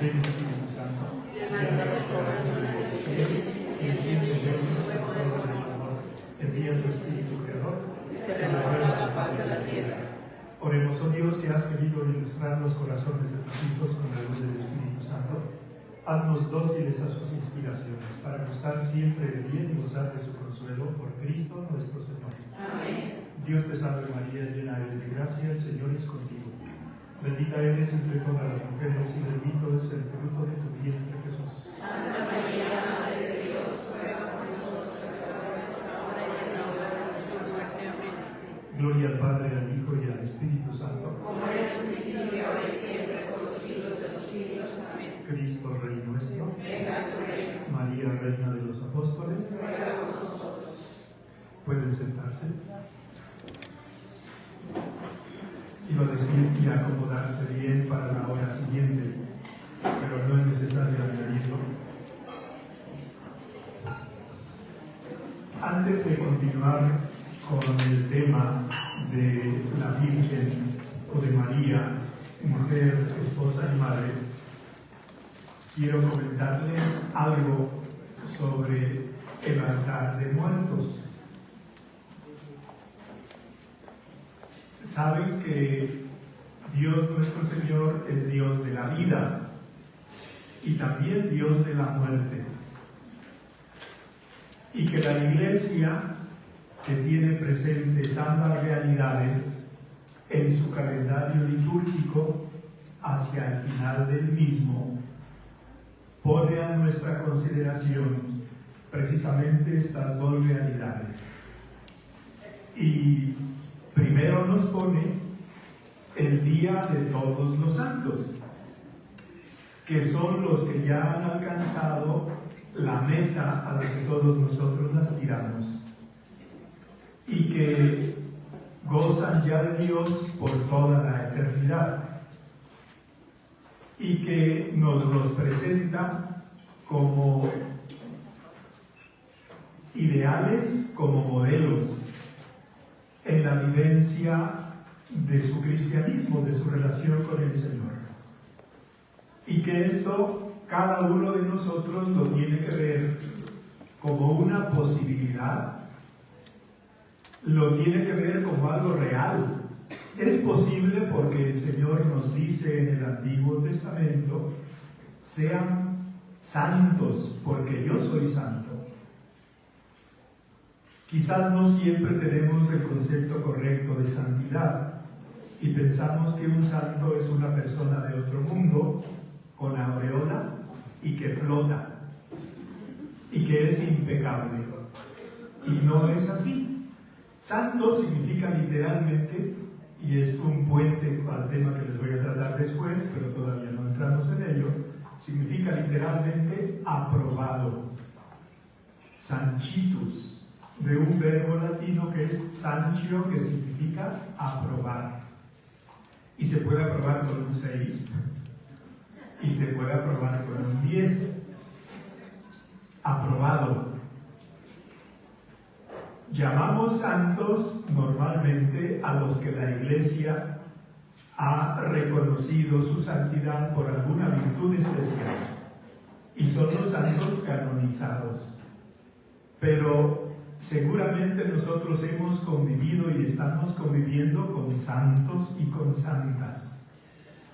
Ven Espíritu Santo, llena los corazones de tus fieles y enciende en ellos el fuego del amor. Envía tu Espíritu Creador y se renueva la faz de la tierra. Oremos, oh Dios, que has querido ilustrar los corazones de tus hijos con la luz del Espíritu Santo. Haznos dóciles a sus inspiraciones, para gustar siempre de bien y gozar de su consuelo por Cristo nuestro Señor. Amén. Dios te salve María, llena eres de gracia, el Señor es contigo. Bendita eres entre todas las mujeres y bendito es el fruto de tu vientre, Jesús. Santa María, Madre de Dios, ruega por nosotros pecadores, ahora y en la hora de nuestra muerte. Amén. Gloria al Padre, al Hijo y al Espíritu Santo. Como era en el principio, ahora y siempre, por los siglos de los siglos. Amén. Cristo, Rey nuestro. Venga tu reino. María, Reina de los Apóstoles. Ruega por nosotros. Pueden sentarse. Iba a decir y acomodarse bien para la hora siguiente, pero no es necesario añadirlo. Antes de continuar con el tema de la Virgen o de María, mujer, esposa y madre, quiero comentarles algo sobre el altar de muertos. Saben que Dios nuestro Señor es Dios de la vida y también Dios de la muerte. Y que la Iglesia, que tiene presentes ambas realidades en su calendario litúrgico hacia el final del mismo, pone a nuestra consideración precisamente estas dos realidades. Y primero nos pone el Día de Todos los Santos, que son los que ya han alcanzado la meta a la que todos nosotros aspiramos y que gozan ya de Dios por toda la eternidad y que nos los presenta como ideales, como modelos en la vivencia de su cristianismo, de su relación con el Señor. Y que esto, cada uno de nosotros lo tiene que ver como una posibilidad, lo tiene que ver como algo real. Es posible porque el Señor nos dice en el Antiguo Testamento, sean santos porque yo soy santo. Quizás no siempre tenemos el concepto correcto de santidad y pensamos que un santo es una persona de otro mundo con aureola y que flota y que es impecable. Y no es así. Santo significa literalmente, y es un puente al tema que les voy a tratar después, pero todavía no entramos en ello, significa literalmente aprobado. Sanchitus, de un verbo latino que es sancio, que significa aprobar. Y se puede aprobar con un 6 y se puede aprobar con un 10. Aprobado. Llamamos santos normalmente a los que la Iglesia ha reconocido su santidad por alguna virtud especial y son los santos canonizados. Pero seguramente nosotros hemos convivido y estamos conviviendo con santos y con santas,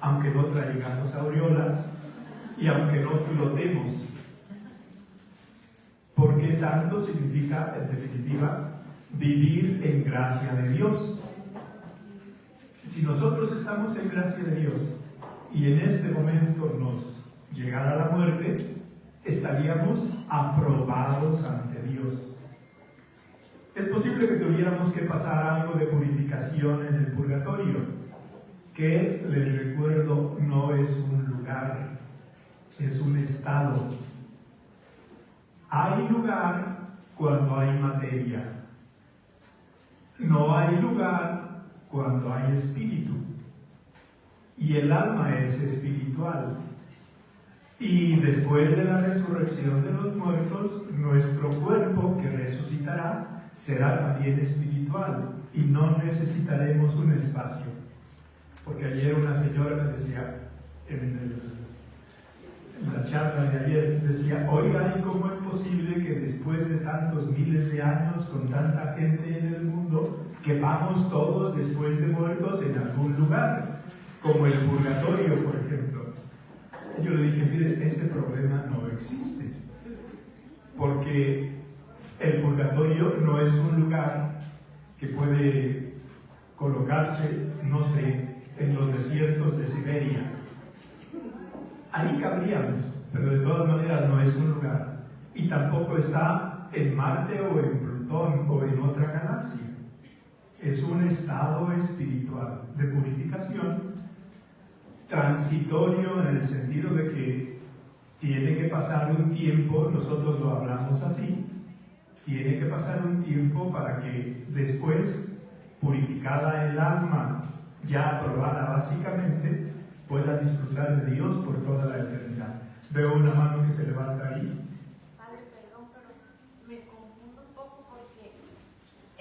aunque no traigamos aureolas y aunque no flotemos, porque santo significa, en definitiva, vivir en gracia de Dios. Si nosotros estamos en gracia de Dios y en este momento nos llegara la muerte, estaríamos aprobados ante Dios. Es posible que tuviéramos que pasar algo de purificación en el purgatorio, que, les recuerdo, no es un lugar, es un estado. Hay lugar cuando hay materia. No hay lugar cuando hay espíritu. Y el alma es espiritual. Y después de la resurrección de los muertos, nuestro cuerpo que resucitará será también espiritual y no necesitaremos un espacio. Porque ayer una señora me decía en la charla de ayer, decía, oiga, ¿y cómo es posible que después de tantos miles de años, con tanta gente en el mundo, quepamos todos después de muertos en algún lugar, como el purgatorio, por ejemplo? Yo le dije, mire, ese problema no existe, porque el purgatorio no es un lugar que puede colocarse, no sé, en los desiertos de Siberia. Ahí cabríamos, pero de todas maneras no es un lugar. Y tampoco está en Marte o en Plutón o en otra galaxia. Es un estado espiritual de purificación, transitorio en el sentido de que tiene que pasar un tiempo, nosotros lo hablamos así, tiene que pasar un tiempo para que después, purificada el alma, ya aprobada básicamente, pueda disfrutar de Dios por toda la eternidad. Veo una mano que se levanta ahí. Padre, perdón, pero me confundo un poco porque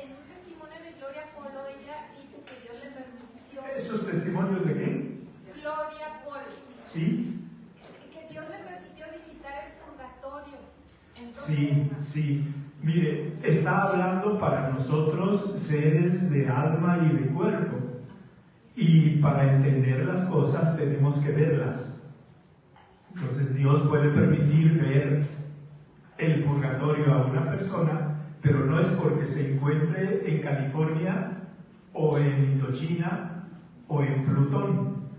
en un testimonio de Gloria Polo ella dice que Dios le permitió... ¿Esos testimonios de qué? Gloria Polo. Sí. Que Dios le permitió visitar el purgatorio. Entonces, Sí, sí. Mire, está hablando para nosotros seres de alma y de cuerpo. Y para entender las cosas tenemos que verlas. Entonces Dios puede permitir ver el purgatorio a una persona, pero no es porque se encuentre en California o en Indochina o en Plutón.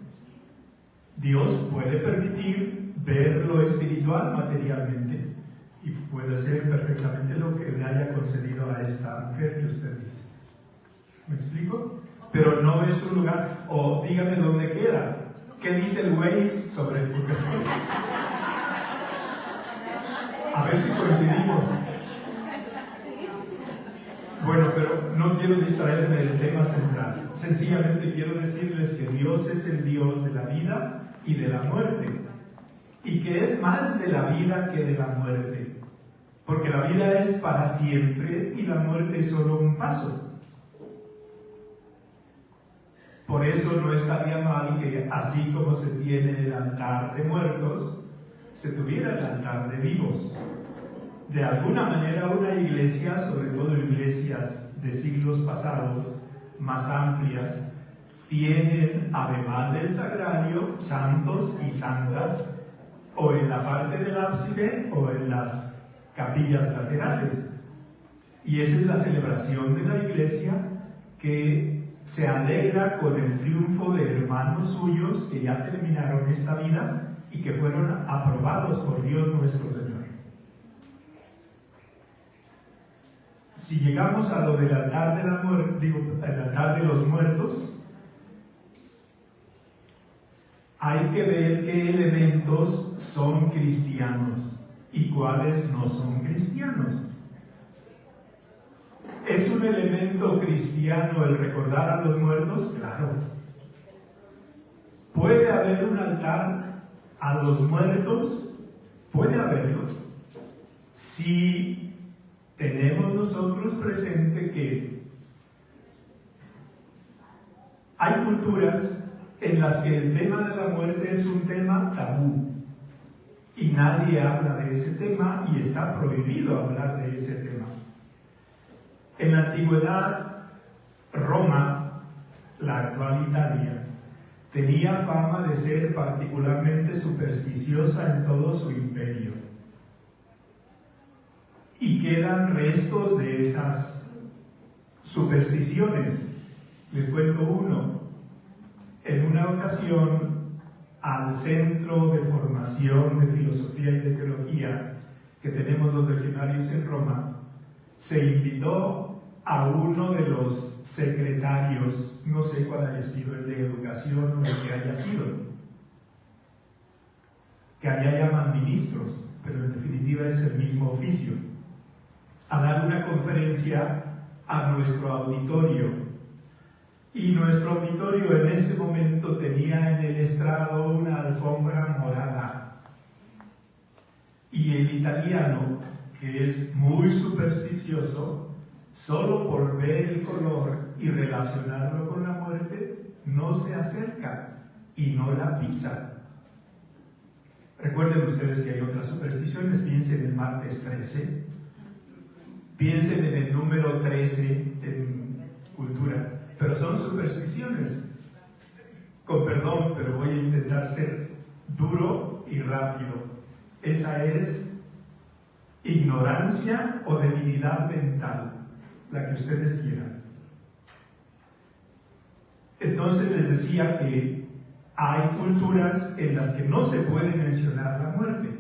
Dios puede permitir ver lo espiritual materialmente y puede ser perfectamente lo que le haya concedido a esta mujer que usted dice. ¿Me explico? Pero no es un lugar, o dígame dónde queda. ¿Qué dice el Waze sobre el purgatorio? A ver si coincidimos. Bueno, pero no quiero distraerme del tema central. Sencillamente quiero decirles que Dios es el Dios de la vida y de la muerte. Y que es más de la vida que de la muerte. Porque la vida es para siempre y la muerte es solo un paso. Por eso no estaría mal que, así como se tiene el altar de muertos, se tuviera el altar de vivos. De alguna manera una iglesia, sobre todo iglesias de siglos pasados, más amplias, tienen, además del sagrario, santos y santas, o en la parte del ábside o en las capillas laterales. Y esa es la celebración de la iglesia que se alegra con el triunfo de hermanos suyos que ya terminaron esta vida y que fueron aprobados por Dios nuestro Señor. Si llegamos a lo del altar de la muerte, el altar de los muertos, hay que ver qué elementos son cristianos y cuáles no son cristianos. ¿Es un elemento cristiano el recordar a los muertos? Claro. ¿Puede haber un altar a los muertos? Puede haberlo. Si tenemos nosotros presente que hay culturas en las que el tema de la muerte es un tema tabú y nadie habla de ese tema y está prohibido hablar de ese tema. En la antigüedad, Roma, la actual Italia, tenía fama de ser particularmente supersticiosa en todo su imperio. Y quedan restos de esas supersticiones. Les cuento uno. En una ocasión, al Centro de Formación de Filosofía y de Teología que tenemos los legionarios en Roma, se invitó a uno de los secretarios, no sé cuál haya sido, el de educación o el que haya sido, que allá llaman ministros, pero en definitiva es el mismo oficio, a dar una conferencia a nuestro auditorio. Y nuestro auditorio en ese momento tenía en el estrado una alfombra morada. Y el italiano, que es muy supersticioso, solo por ver el color y relacionarlo con la muerte, no se acerca y no la pisa. Recuerden ustedes que hay otras supersticiones. Piensen en martes 13, piensen en el número 13 en cultura, pero son supersticiones. Con perdón, pero voy a intentar ser duro y rápido. Esa es ignorancia o debilidad mental, la que ustedes quieran. Entonces les decía que hay culturas en las que no se puede mencionar la muerte.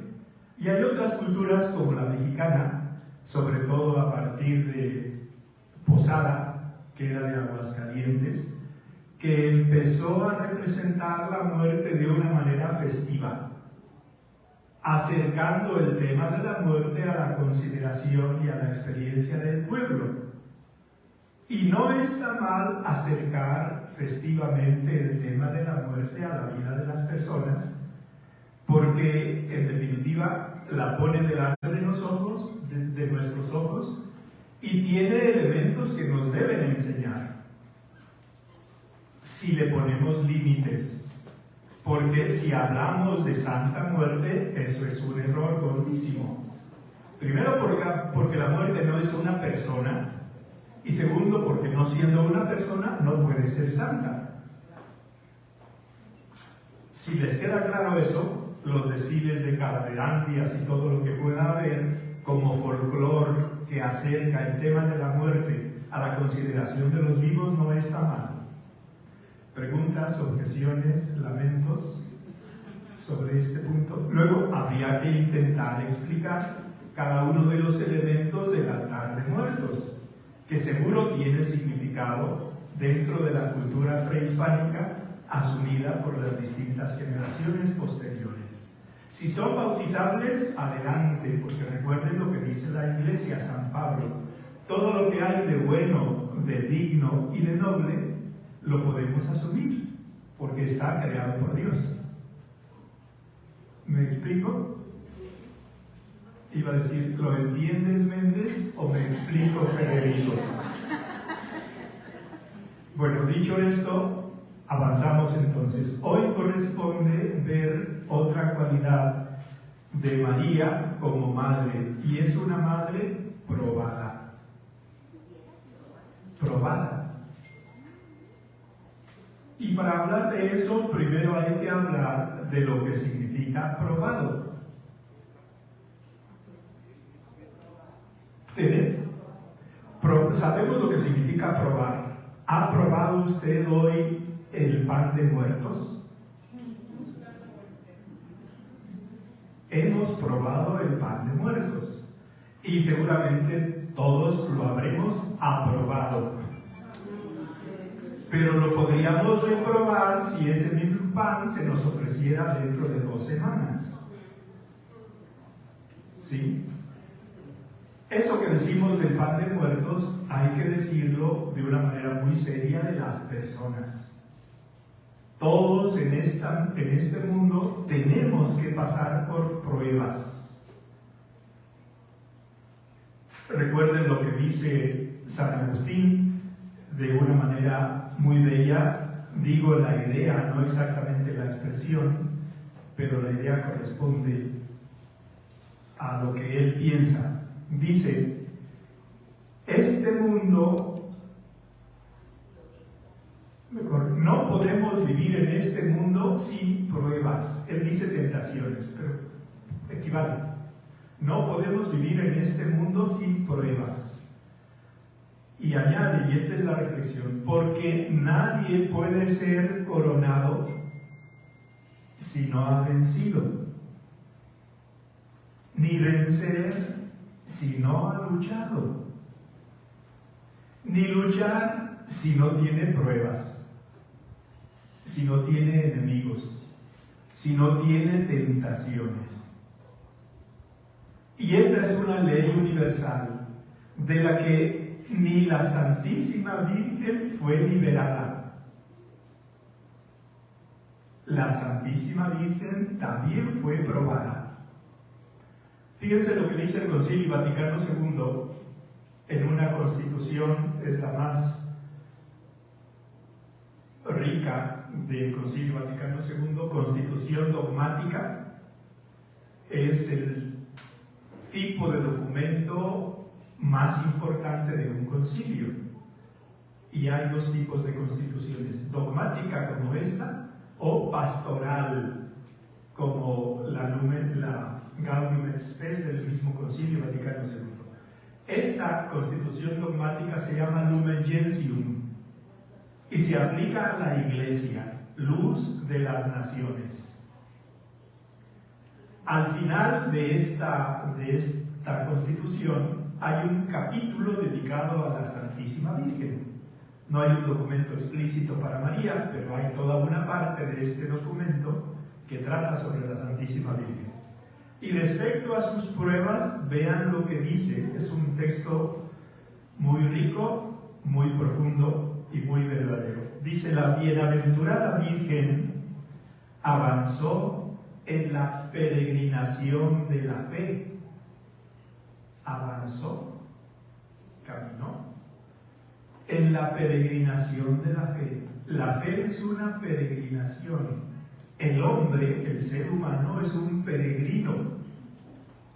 Y hay otras culturas como la mexicana, sobre todo a partir de Posada, que era de Aguascalientes, que empezó a representar la muerte de una manera festiva, acercando el tema de la muerte a la consideración y a la experiencia del pueblo. Y no está mal acercar festivamente el tema de la muerte a la vida de las personas, porque en definitiva la pone delante de nosotros, de nuestros ojos, y tiene elementos que nos deben enseñar. Si le ponemos límites, porque si hablamos de santa muerte, eso es un error gordísimo. Primero porque la muerte no es una persona, y segundo porque no siendo una persona no puede ser santa. Si les queda claro eso, los desfiles de Caballerandias y todo lo que pueda haber como folclore que acerca el tema de la muerte a la consideración de los vivos no está mal. Preguntas, objeciones, lamentos sobre este punto. Luego habría que intentar explicar cada uno de los elementos del altar de muertos, que seguro tiene significado dentro de la cultura prehispánica asumida por las distintas generaciones posteriores. Si son bautizables, adelante, porque recuerden lo que dice la Iglesia, San Pablo: todo lo que hay de bueno, de digno y de noble, lo podemos asumir, porque está creado por Dios. ¿Me explico? Iba a decir, ¿lo entiendes, Méndez, o me explico, Federico? Bueno, dicho esto, avanzamos entonces. Hoy corresponde ver otra cualidad de María como madre, y es una madre probada. Probada. Y para hablar de eso, primero hay que hablar de lo que significa probado. Sabemos lo que significa probar. ¿Ha probado usted hoy el pan de muertos? Hemos probado el pan de muertos. Y seguramente todos lo habremos aprobado. Pero lo podríamos reprobar si ese mismo pan se nos ofreciera dentro de 2 semanas. ¿Sí? Eso que decimos del pan de muertos hay que decirlo de una manera muy seria de las personas. Todos en este mundo tenemos que pasar por pruebas. Recuerden lo que dice San Agustín de una manera muy bella. Digo la idea, no exactamente la expresión, pero la idea corresponde a lo que él piensa. Dice, este mundo, no podemos vivir en este mundo sin pruebas. Él dice tentaciones, pero equivale. No podemos vivir en este mundo sin pruebas. Y añade, y esta es la reflexión, porque nadie puede ser coronado si no ha vencido, ni vencer si no ha luchado, ni luchar si no tiene pruebas, si no tiene enemigos, si no tiene tentaciones. Y esta es una ley universal de la que ni la Santísima Virgen fue liberada. La Santísima Virgen también fue probada. Fíjense lo que dice el Concilio Vaticano II en una constitución, es la más rica del Concilio Vaticano II, constitución dogmática. es el tipo de documento más importante de un concilio. Y hay dos tipos de constituciones: dogmática como esta, o pastoral como la Gaudium et Spes del mismo Concilio Vaticano II. Esta constitución dogmática se llama Lumen Gentium y se aplica a la Iglesia, luz de las naciones. Al final de esta constitución hay un capítulo dedicado a la Santísima Virgen. No hay un documento explícito para María, pero hay toda una parte de este documento que trata sobre la Santísima Virgen. Y respecto a sus pruebas, vean lo que dice. Es un texto muy rico, muy profundo y muy verdadero. Dice: la bienaventurada Virgen avanzó en la peregrinación de la fe. Avanzó, caminó en la peregrinación de la fe. La fe es una peregrinación. El hombre, el ser humano, es un peregrino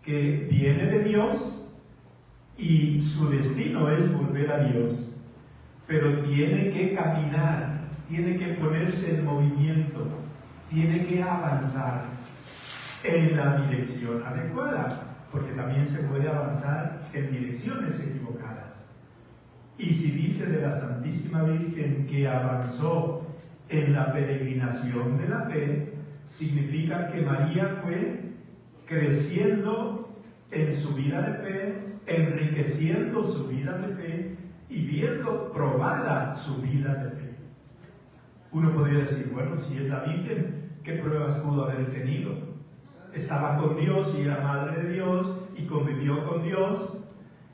que viene de Dios y su destino es volver a Dios. Pero tiene que caminar, tiene que ponerse en movimiento, tiene que avanzar en la dirección adecuada, porque también se puede avanzar en direcciones equivocadas. Y si dice de la Santísima Virgen que avanzó en la peregrinación de la fe, significa que María fue creciendo en su vida de fe, enriqueciendo su vida de fe y viendo probada su vida de fe. Uno podría decir, bueno, si es la Virgen, ¿qué pruebas pudo haber tenido? Estaba con Dios y era madre de Dios y convivió con Dios.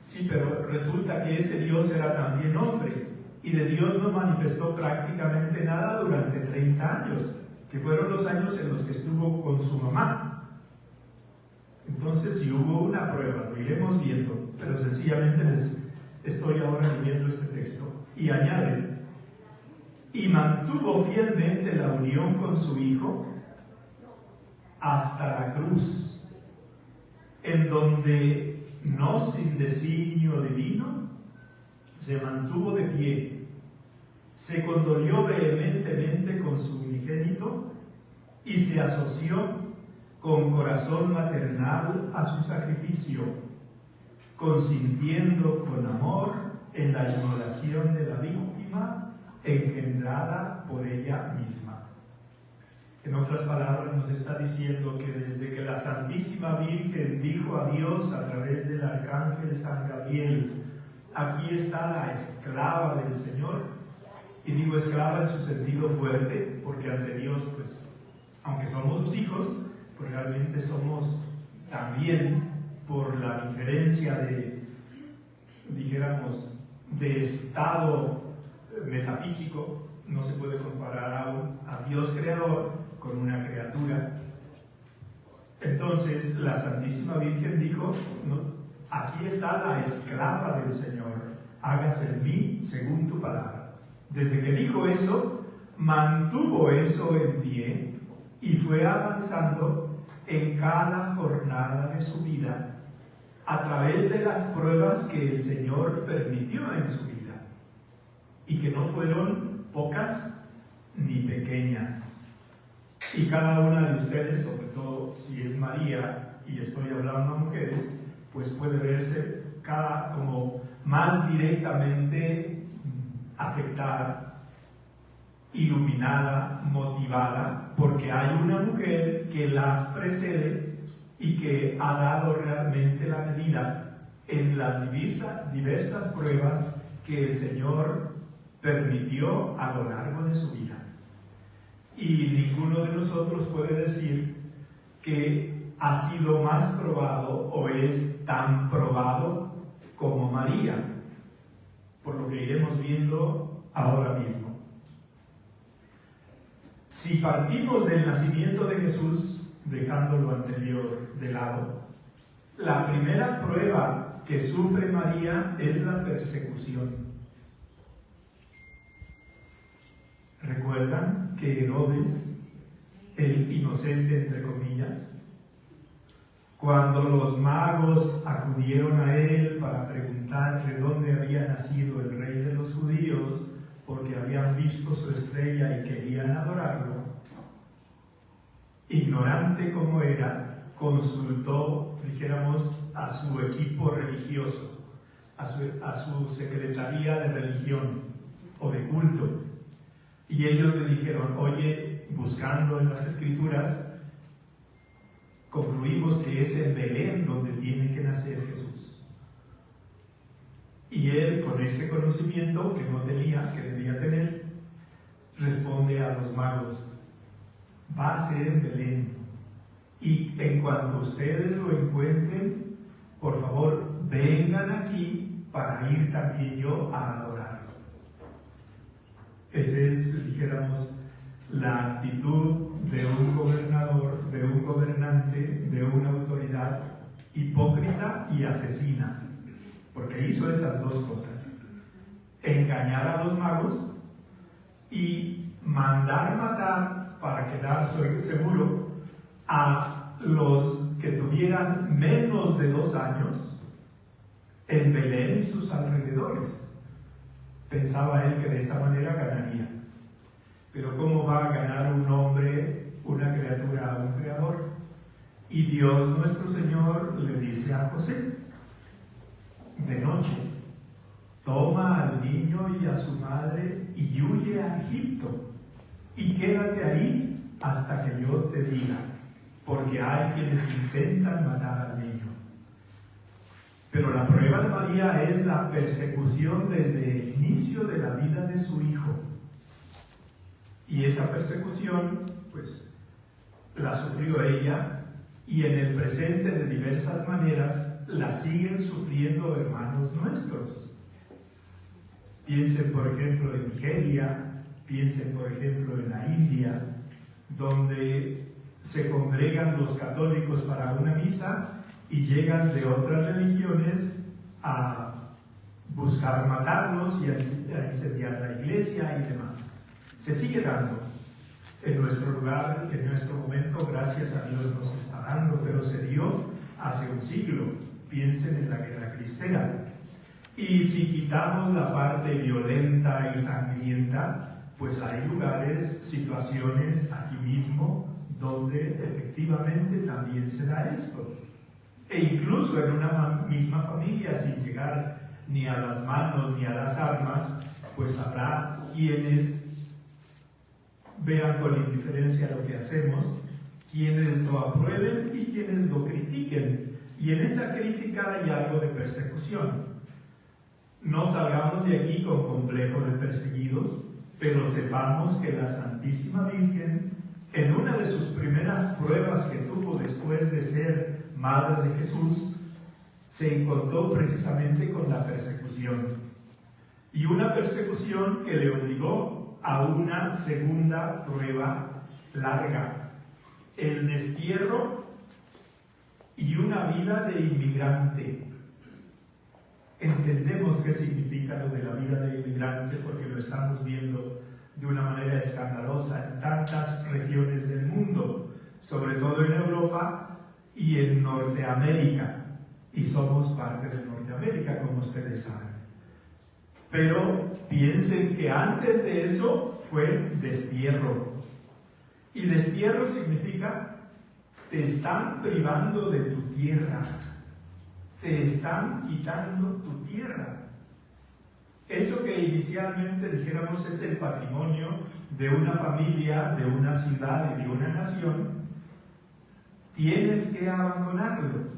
Sí, pero resulta que ese Dios era también hombre y de Dios no manifestó prácticamente nada durante 30 años, que fueron los años en los que estuvo con su mamá. Entonces, si hubo una prueba, lo iremos viendo, pero sencillamente les estoy ahora leyendo este texto. Y añade: y mantuvo fielmente la unión con su Hijo hasta la cruz, en donde, no sin designio divino, se mantuvo de pie, se condolió vehementemente con su unigénito y se asoció con corazón maternal a su sacrificio, consintiendo con amor en la inmolación de la víctima engendrada por ella misma. En otras palabras, nos está diciendo que desde que la Santísima Virgen dijo a Dios a través del arcángel San Gabriel: aquí está la esclava del Señor, y digo esclava en su sentido fuerte, porque ante Dios, pues, aunque somos sus hijos, pues realmente somos también, por la diferencia de, dijéramos, de estado metafísico, no se puede comparar a Dios creador con una criatura. Entonces la Santísima Virgen dijo: no, aquí está la esclava del Señor, hágase en mí según tu palabra. Desde que dijo eso, mantuvo eso en pie y fue avanzando en cada jornada de su vida a través de las pruebas que el Señor permitió en su vida y que no fueron pocas ni pequeñas. Y cada una de ustedes, sobre todo si es María, y estoy hablando a mujeres, pues puede verse como más directamente afectada, iluminada, motivada, porque hay una mujer que las precede y que ha dado realmente la medida en las diversas pruebas que el Señor permitió a lo largo de su vida. Y ninguno de nosotros puede decir que ha sido más probado o es tan probado como María, por lo que iremos viendo ahora mismo. Si partimos del nacimiento de Jesús, dejando lo anterior de lado, la primera prueba que sufre María es la persecución. ¿Recuerdan que Herodes, el inocente entre comillas, Cuando los magos acudieron a él para preguntarle dónde había nacido el rey de los judíos, porque habían visto su estrella y querían adorarlo, ignorante como era, consultó, dijéramos, a su equipo religioso, a su secretaría de religión o de culto. Y ellos le dijeron, oye, buscando en las Escrituras, concluimos que es en Belén donde tiene que nacer Jesús. Y él, con ese conocimiento que no tenía, que debía tener, responde a los magos, va a ser en Belén. Y en cuanto ustedes lo encuentren, por favor, vengan aquí para ir también yo a adorarlo. Esa es, dijéramos, la actitud de un gobernador, de un gobernante, de una autoridad hipócrita y asesina, porque hizo esas dos cosas: engañar a los magos y mandar matar para quedar seguro a los que tuvieran menos de 2 años en Belén y sus alrededores. Pensaba él que de esa manera ganaría. Pero ¿cómo va a ganar un hombre, una criatura, a un creador? Y Dios nuestro Señor le dice a José, de noche, toma al niño y a su madre y huye a Egipto, y quédate ahí hasta que yo te diga, porque hay quienes intentan matar al niño. Pero la prueba de María es la persecución desde el inicio de la vida de su hijo. Y esa persecución, pues, la sufrió ella, y en el presente de diversas maneras la siguen sufriendo hermanos nuestros. Piensen, por ejemplo, en Nigeria, piensen, por ejemplo, en la India, donde se congregan los católicos para una misa y llegan de otras religiones a buscar matarlos y a incendiar la iglesia y demás. Se sigue dando. En nuestro lugar, en nuestro momento, gracias a Dios nos está dando, pero se dio hace un siglo. Piensen en la guerra cristera. Y si quitamos la parte violenta y sangrienta, pues hay lugares, situaciones aquí mismo, donde efectivamente también se da esto. E incluso en una misma familia, sin llegar ni a las manos ni a las armas, pues habrá quienes vean con indiferencia lo que hacemos, quienes lo aprueben y quienes lo critiquen. Y en esa crítica hay algo de persecución. No salgamos de aquí con complejo de perseguidos, pero sepamos que la Santísima Virgen, en una de sus primeras pruebas que tuvo después de ser Madre de Jesús, se encontró precisamente con la persecución. Y una persecución que le obligó a una segunda prueba larga: el destierro y una vida de inmigrante. Entendemos qué significa lo de la vida de inmigrante porque lo estamos viendo de una manera escandalosa en tantas regiones del mundo, sobre todo en Europa y en Norteamérica, y somos parte de Norteamérica, como ustedes saben. Pero piensen que antes de eso fue destierro. Y destierro significa te están privando de tu tierra, te están quitando tu tierra. Eso que inicialmente dijéramos es el patrimonio de una familia, de una ciudad y de una nación, tienes que abandonarlo.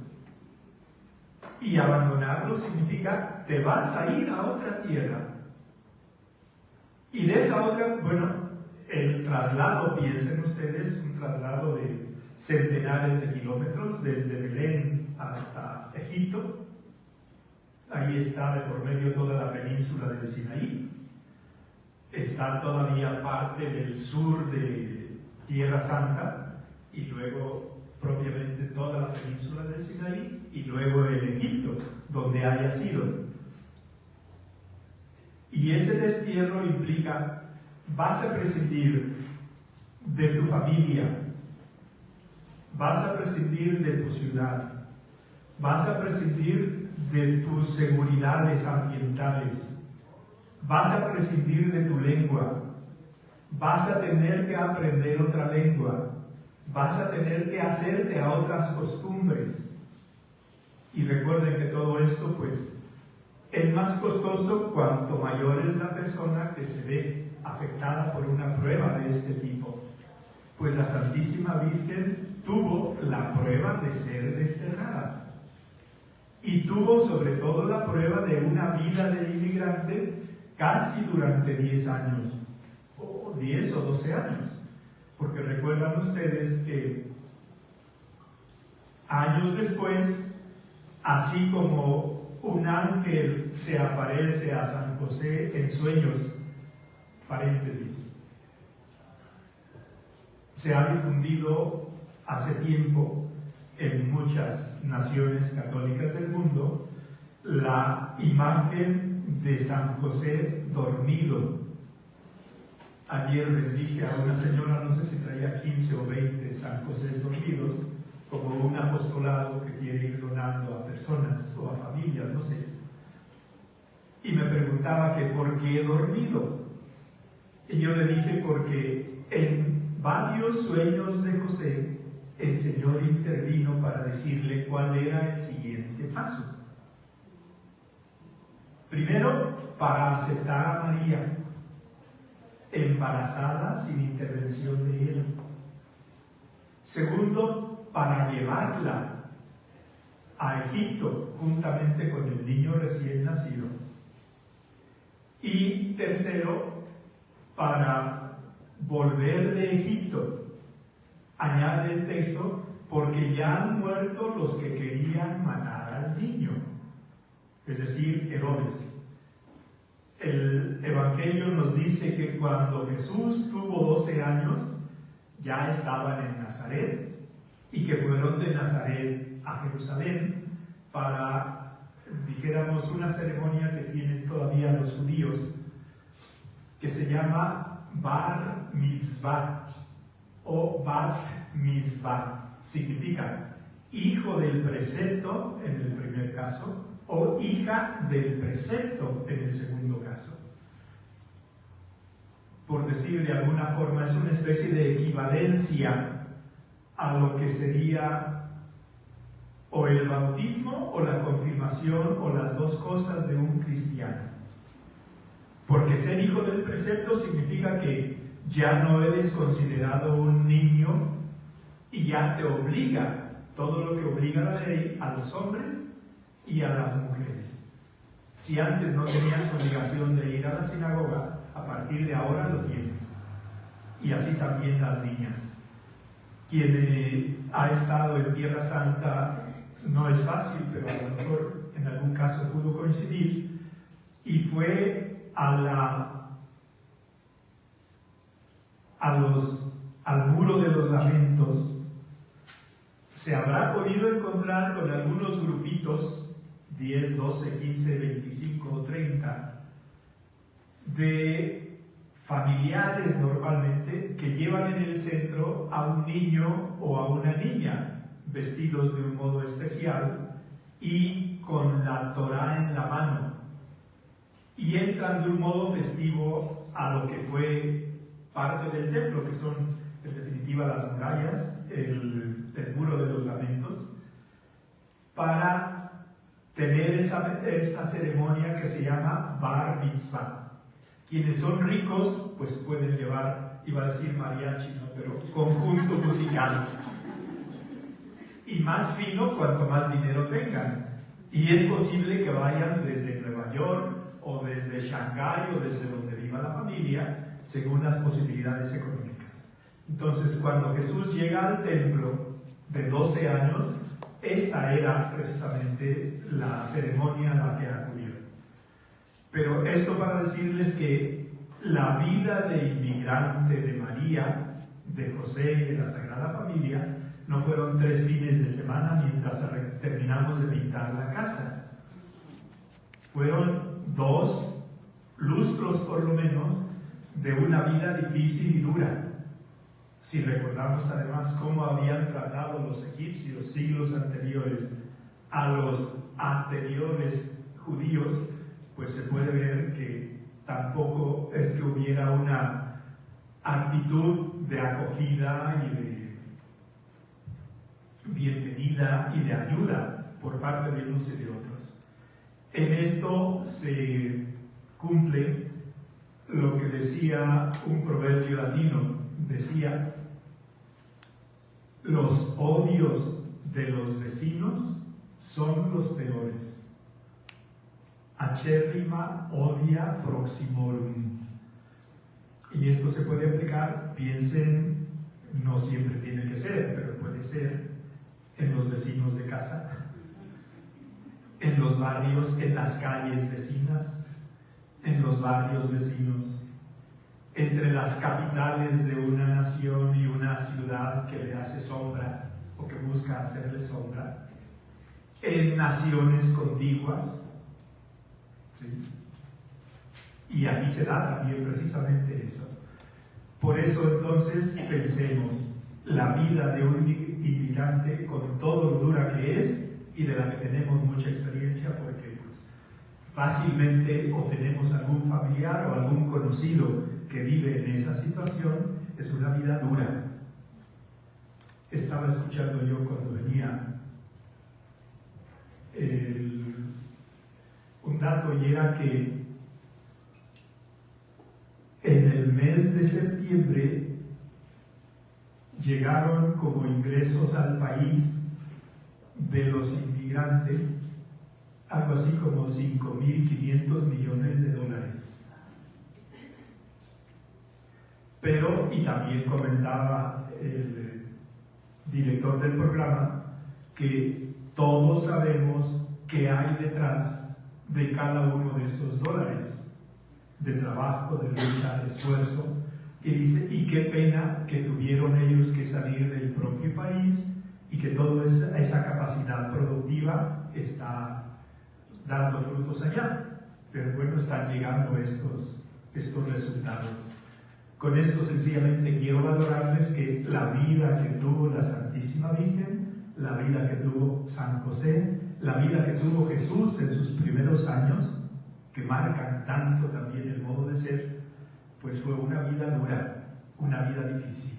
Y abandonarlo significa te vas a ir a otra tierra. Y de esa otra, bueno, el traslado, piensen ustedes, un traslado de centenares de kilómetros desde Belén hasta Egipto. Ahí está de por medio toda la península del Sinaí. Está todavía parte del sur de Tierra Santa y luego propiamente toda la península del Sinaí y luego el Egipto, donde haya sido. Y ese destierro implica, vas a prescindir de tu familia, vas a prescindir de tu ciudad, vas a prescindir de tus seguridades ambientales, vas a prescindir de tu lengua, vas a tener que aprender otra lengua, vas a tener que hacerte a otras costumbres. Y recuerden que todo esto, pues, es más costoso cuanto mayor es la persona que se ve afectada por una prueba de este tipo. Pues la Santísima Virgen tuvo la prueba de ser desterrada. Y tuvo sobre todo la prueba de una vida de inmigrante casi durante 10 años, o 10 o 12 años. Porque recuerdan ustedes que años después, así como un ángel se aparece a San José en sueños, paréntesis, se ha difundido hace tiempo en muchas naciones católicas del mundo la imagen de San José dormido. Ayer bendije a una señora, no sé si traía 15 o 20 San José dormidos, como un apostolado que quiere ir donando a personas o a familias, no sé. Y me preguntaba que por qué dormido. Y yo le dije porque en varios sueños de José el Señor intervino para decirle cuál era el siguiente paso. Primero, para aceptar a María, embarazada sin intervención de él. Segundo, para llevarla a Egipto juntamente con el niño recién nacido. Y tercero, para volver de Egipto. Añade el texto, porque ya han muerto los que querían matar al niño, es decir, Herodes. El Evangelio nos dice que cuando Jesús tuvo 12 años, ya estaban en Nazaret, y que fueron de Nazaret a Jerusalén para, dijéramos, una ceremonia que tienen todavía los judíos, que se llama Bar Mitzvah o Bat Mitzvah. Significa hijo del precepto en el primer caso o hija del precepto en el segundo caso. Por decir de alguna forma, es una especie de equivalencia a lo que sería o el bautismo o la confirmación o las dos cosas de un cristiano. Porque ser hijo del precepto significa que ya no eres considerado un niño y ya te obliga todo lo que obliga la ley a los hombres y a las mujeres. Si antes no tenías obligación de ir a la sinagoga, a partir de ahora lo tienes. Y así también las niñas. Quien ha estado en Tierra Santa, no es fácil, pero a lo mejor en algún caso pudo coincidir, y fue al muro de los lamentos. Se habrá podido encontrar con algunos grupitos, 10, 12, 15, 25 o 30, de familiares normalmente que llevan en el centro a un niño o a una niña, vestidos de un modo especial y con la Torá en la mano. Y entran de un modo festivo a lo que fue parte del templo, que son en definitiva las murallas, el muro de los lamentos, para tener esa ceremonia que se llama Bar Mitzvah. Quienes son ricos, pues pueden llevar, iba a decir mariachi, ¿no? Pero conjunto musical. Y más fino cuanto más dinero tengan. Y es posible que vayan desde Nueva York o desde Shanghái o desde donde viva la familia, según las posibilidades económicas. Entonces, cuando Jesús llega al templo de 12 años, esta era precisamente la ceremonia a la que acudieron. Pero esto para decirles que la vida de inmigrante de María, de José y de la Sagrada Familia no fueron 3 fines de semana mientras terminamos de pintar la casa. Fueron 2 lustros por lo menos de una vida difícil y dura. Si recordamos además cómo habían tratado los egipcios siglos anteriores a los anteriores judíos, pues se puede ver que tampoco es que hubiera una actitud de acogida y de bienvenida y de ayuda por parte de unos y de otros. En esto se cumple lo que decía un proverbio latino, decía: los odios de los vecinos son los peores. Acerrima odia proximorum. Y esto se puede aplicar, piensen, no siempre tiene que ser, pero puede ser en los vecinos de casa, en los barrios, en las calles vecinas, en los barrios vecinos, entre las capitales de una nación y una ciudad que le hace sombra o que busca hacerle sombra, en naciones contiguas, ¿sí? Y aquí se da también precisamente eso. Por eso entonces pensemos, la vida de un inmigrante, con todo lo dura que es y de la que tenemos mucha experiencia, porque pues, fácilmente o tenemos algún familiar o algún conocido que vive en esa situación, es una vida dura. Estaba escuchando yo cuando venía un dato, y era que en el mes de septiembre llegaron como ingresos al país de los inmigrantes algo así como 5.500 millones de dólares. Pero, y también comentaba el director del programa, que todos sabemos qué hay detrás de cada uno de estos dólares, de trabajo, de lucha, de esfuerzo, que dice, y qué pena que tuvieron ellos que salir del propio país y que toda esa capacidad productiva está dando frutos allá. Pero bueno, están llegando estos resultados. Con esto sencillamente quiero valorarles que la vida que tuvo la Santísima Virgen, la vida que tuvo San José, la vida que tuvo Jesús en sus primeros años, que marcan tanto también el modo de ser, pues fue una vida dura, una vida difícil.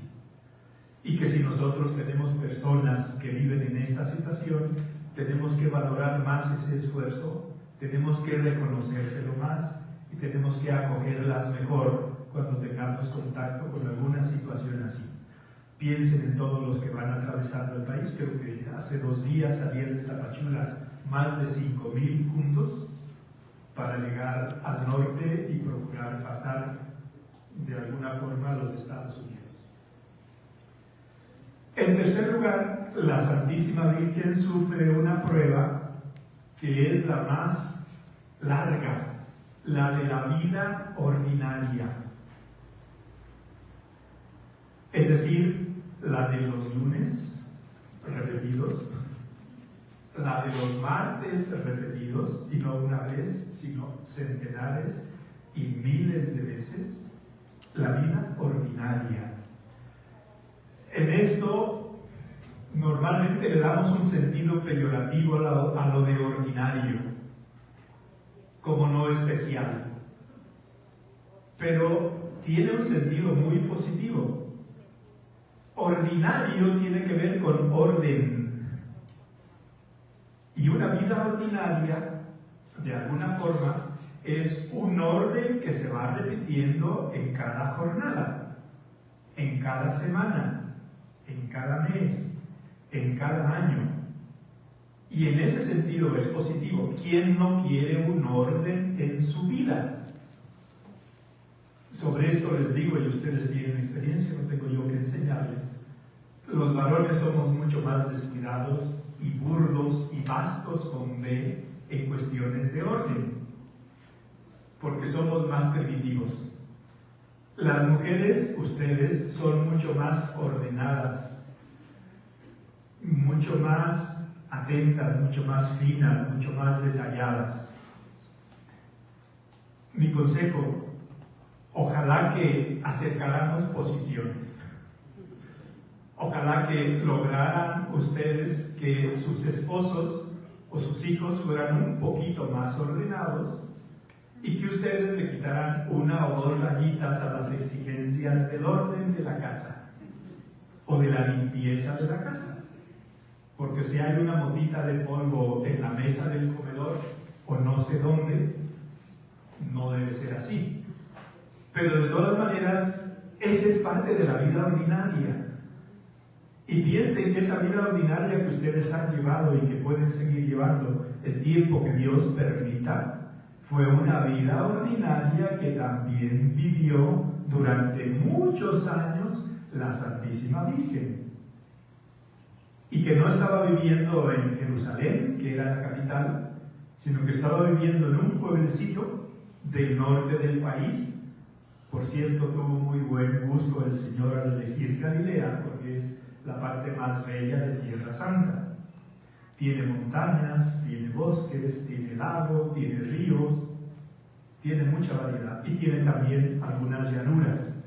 Y que si nosotros tenemos personas que viven en esta situación, tenemos que valorar más ese esfuerzo, tenemos que reconocérselo más y tenemos que acogerlas mejor cuando tengamos contacto con alguna situación así. Piensen en todos los que van atravesando el país. Creo que hace 2 días salían de Tapachula más de 5.000 juntos para llegar al norte y procurar pasar de alguna forma a los Estados Unidos. En tercer lugar, la Santísima Virgen sufre una prueba que es la más larga, la de la vida ordinaria. Es decir, la de los lunes repetidos, la de los martes repetidos, y no una vez, sino centenares y miles de veces, la vida ordinaria. En esto, normalmente le damos un sentido peyorativo a lo de ordinario, como no especial, pero tiene un sentido muy positivo. Ordinario tiene que ver con orden, y una vida ordinaria, de alguna forma, es un orden que se va repitiendo en cada jornada, en cada semana, en cada mes, en cada año. Y en ese sentido es positivo. ¿Quién no quiere un orden en su vida? Sobre esto les digo, y ustedes tienen experiencia, no tengo yo que enseñarles. Los varones somos mucho más descuidados y burdos y vastos con B en cuestiones de orden, porque somos más primitivos. Las mujeres, ustedes, son mucho más ordenadas, mucho más atentas, mucho más finas, mucho más detalladas. Mi consejo, ojalá que acercáramos posiciones. Ojalá que lograran ustedes que sus esposos o sus hijos fueran un poquito más ordenados y que ustedes le quitaran 1 o 2 rayitas a las exigencias del orden de la casa o de la limpieza de la casa. Porque si hay una motita de polvo en la mesa del comedor o no sé dónde, no debe ser así. Pero de todas maneras, esa es parte de la vida ordinaria. Y piensen que esa vida ordinaria que ustedes han llevado y que pueden seguir llevando el tiempo que Dios permita, fue una vida ordinaria que también vivió durante muchos años la Santísima Virgen. Y que no estaba viviendo en Jerusalén, que era la capital, sino que estaba viviendo en un pueblecito del norte del país. Por cierto, tuvo muy buen gusto el Señor al elegir Galilea, porque es la parte más bella de Tierra Santa. Tiene montañas, tiene bosques, tiene lago, tiene ríos, tiene mucha variedad y tiene también algunas llanuras.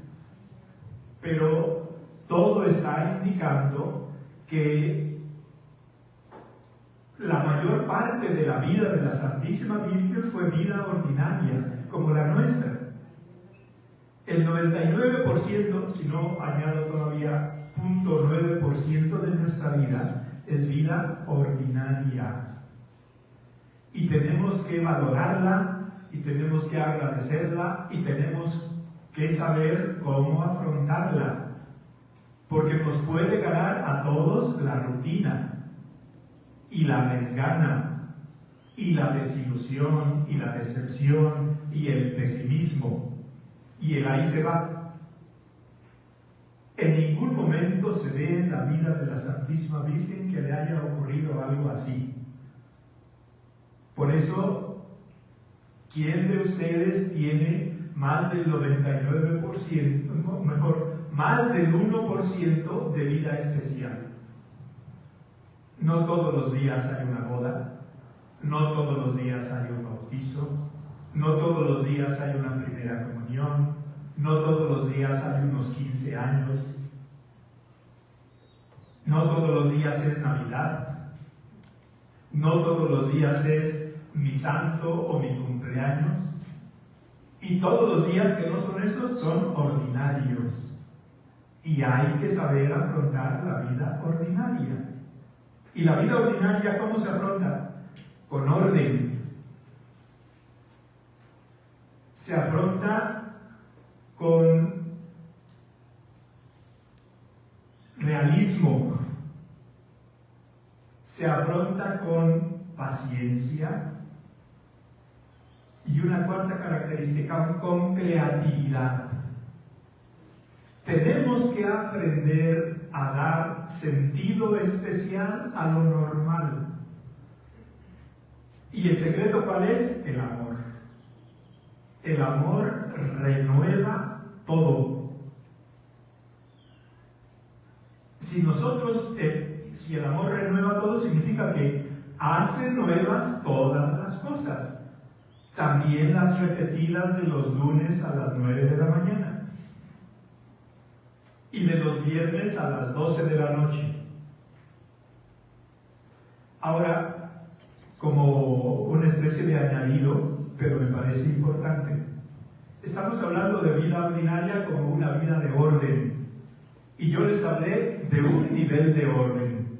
Pero todo está indicando que la mayor parte de la vida de la Santísima Virgen fue vida ordinaria, como la nuestra. El 99%, si no añado todavía 0.9% de nuestra vida, es vida ordinaria. Y tenemos que valorarla, y tenemos que agradecerla, y tenemos que saber cómo afrontarla. Porque nos puede ganar a todos la rutina, y la desgana, y la desilusión, y la decepción, y el pesimismo. Y el ahí se va. En ningún momento se ve en la vida de la Santísima Virgen que le haya ocurrido algo así. Por eso, ¿quién de ustedes tiene más del 99%, mejor, más del 1% de vida especial? No todos los días hay una boda, no todos los días hay un bautizo, no todos los días hay una primera comunión, no todos los días hay unos 15 años, no todos los días es Navidad, no todos los días es mi santo o mi cumpleaños, y todos los días que no son esos son ordinarios, y hay que saber afrontar la vida ordinaria. ¿Y la vida ordinaria cómo se afronta? Con orden. Se afronta con realismo, se afronta con paciencia y una cuarta característica, con creatividad. Tenemos que aprender a dar sentido especial a lo normal. ¿Y el secreto cuál es? El amor. El amor renueva todo. Si el amor renueva todo, significa que hace nuevas todas las cosas, también las repetidas de los lunes a las 9 de la mañana y de los viernes a las 12 de la noche. Ahora, como una especie de añadido, pero me parece importante, estamos hablando de vida ordinaria como una vida de orden. Y yo les hablé de un nivel de orden.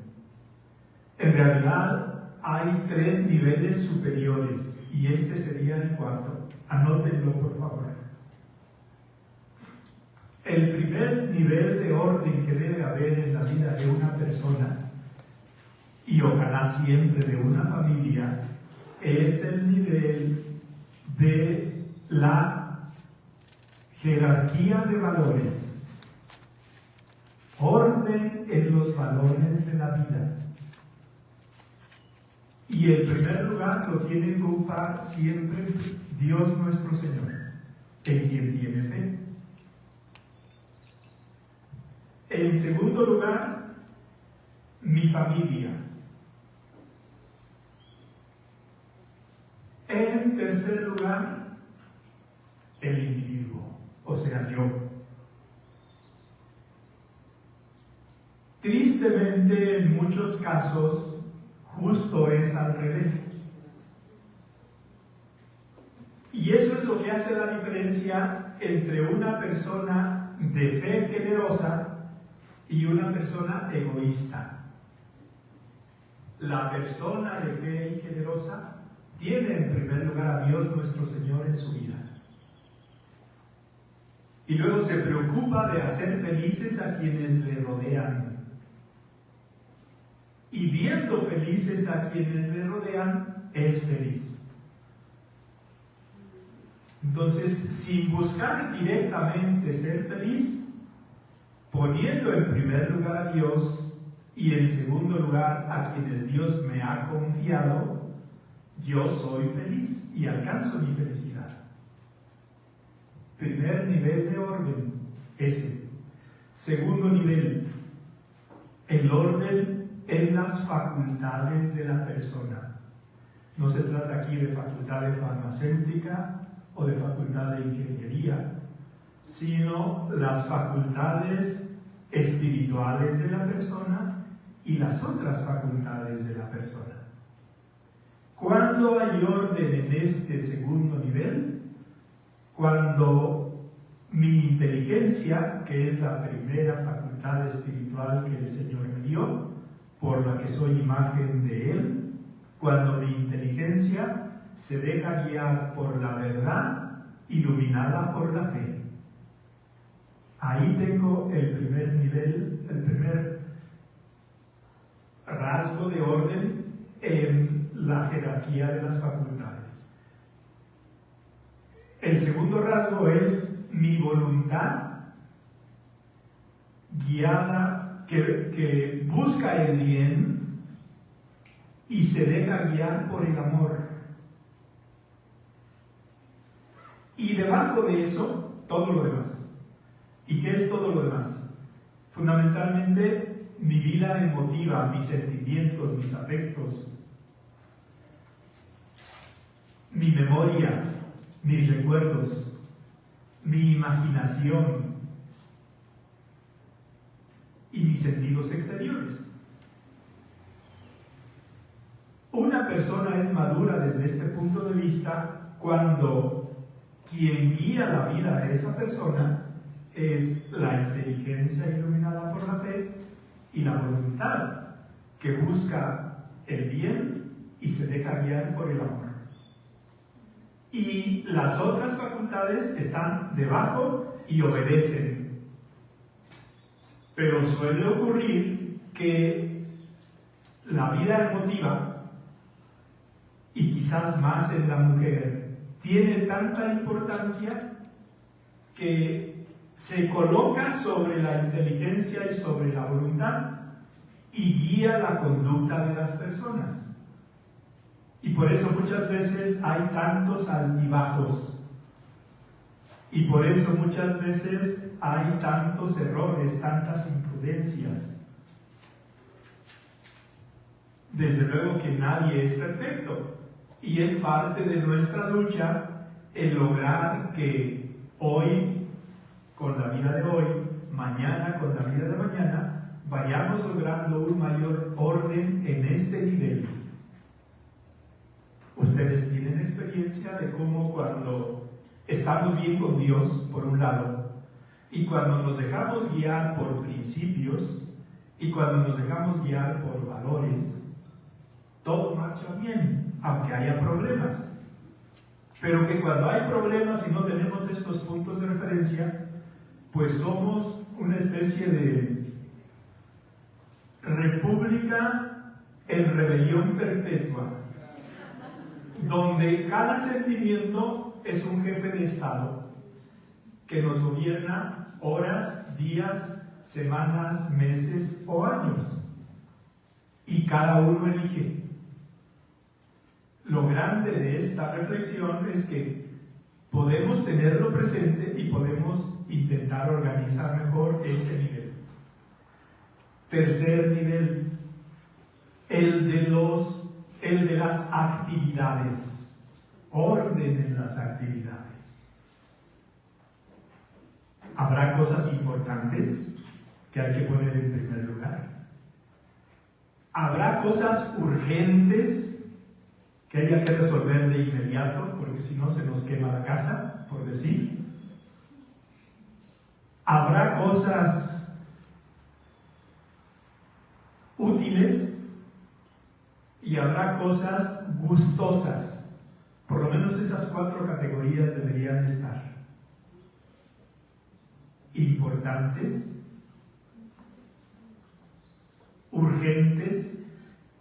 En realidad hay 3 niveles superiores y este sería el 4. Anótenlo, por favor. El primer nivel de orden que debe haber en la vida de una persona, y ojalá siempre de una familia, es el nivel de la jerarquía de valores. Orden en los valores de la vida. Y el primer lugar lo tiene que ocupar siempre Dios nuestro Señor, en quien tiene fe. En segundo lugar, mi familia. En tercer lugar, el individuo, o sea, yo. Tristemente, en muchos casos, justo es al revés. Y eso es lo que hace la diferencia entre una persona de fe generosa y una persona egoísta. La persona de fe y generosa tiene en primer lugar a Dios nuestro Señor en su vida. Y luego se preocupa de hacer felices a quienes le rodean. Y viendo felices a quienes le rodean, es feliz. Entonces, sin buscar directamente ser feliz, poniendo en primer lugar a Dios y en segundo lugar a quienes Dios me ha confiado, yo soy feliz y alcanzo mi felicidad. Primer nivel de orden, ese. Segundo nivel, el orden en las facultades de la persona. No se trata aquí de facultad de farmacéutica o de facultad de ingeniería, sino las facultades espirituales de la persona y las otras facultades de la persona. ¿Cuándo hay orden en este segundo nivel? Cuando mi inteligencia, que es la primera facultad espiritual que el Señor me dio, por la que soy imagen de Él, cuando mi inteligencia se deja guiar por la verdad, iluminada por la fe. Ahí tengo el primer nivel, el primer rasgo de orden en la jerarquía de las facultades. El segundo rasgo es mi voluntad guiada, que busca el bien y se deja guiar por el amor. Y debajo de eso, todo lo demás. ¿Y qué es todo lo demás? Fundamentalmente, mi vida emotiva, mis sentimientos, mis afectos, mi memoria, mis recuerdos, mi imaginación y mis sentidos exteriores. Una persona es madura desde este punto de vista cuando quien guía la vida de esa persona es la inteligencia iluminada por la fe y la voluntad que busca el bien y se deja guiar por el amor. Y las otras facultades están debajo y obedecen. Pero suele ocurrir que la vida emotiva, y quizás más en la mujer, tiene tanta importancia que se coloca sobre la inteligencia y sobre la voluntad y guía la conducta de las personas. Y por eso muchas veces hay tantos altibajos. Y por eso muchas veces hay tantos errores, tantas imprudencias. Desde luego que nadie es perfecto. Y es parte de nuestra lucha el lograr que hoy, con la vida de hoy, mañana con la vida de mañana, vayamos logrando un mayor orden en este nivel. Ustedes tienen experiencia de cómo cuando estamos bien con Dios, por un lado, y cuando nos dejamos guiar por principios, y cuando nos dejamos guiar por valores, todo marcha bien, aunque haya problemas. Pero que cuando hay problemas y no tenemos estos puntos de referencia, pues somos una especie de república en rebelión perpetua, donde cada sentimiento es un jefe de Estado que nos gobierna horas, días, semanas, meses o años. Y cada uno elige. Lo grande de esta reflexión es que podemos tenerlo presente y podemos intentar organizar mejor este nivel. Tercer nivel, el de las actividades. Orden en las actividades. Habrá cosas importantes que hay que poner en primer lugar. Habrá cosas urgentes que haya que resolver de inmediato, porque si no se nos quema la casa, por decir. Habrá cosas útiles y habrá cosas gustosas. Por lo menos esas 4 categorías deberían estar. Importantes, urgentes,